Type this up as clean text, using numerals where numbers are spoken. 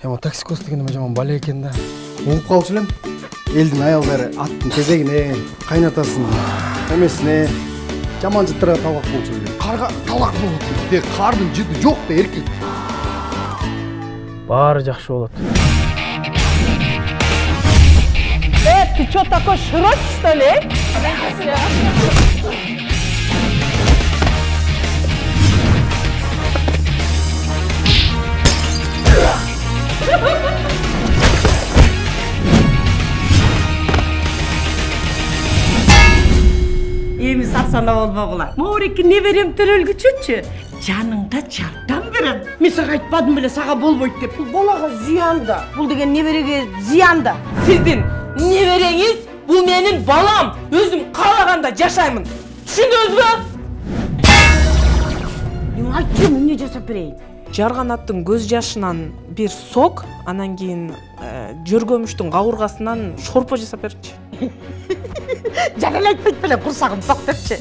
Эми токсикоз деген эме жаман бала экен да. Угуп калчу элем. Элдин аялдары аттын кезегине, кайнатасын эмесине жаман жыттырга талак болчу эле. Карга талак болот дейт. Кардын жыты жок да эркек. Баары жакшы болот. Ты что такой широкий, что ли? Эми сатсана болбогула. Моореки неберем төрөлгүчүчү. Жаныңда жардам берем. Мен сага айтпадым беле сага болбойт деп. Бул балага зыян да. Бул деген небереге зыян да. Сиздин небереңиз бул менин балам. Өзүм каалаганда жашаймын. Түшүндүңүзбү? Айтчы, эмне жасап берейин? Жарган аттын көз жашынан бир сок, анан кийин жөргөмүштүн кабыргасынан шорпо жасап берчи. Жаралай айтпайт беле, курсагым ток депчи.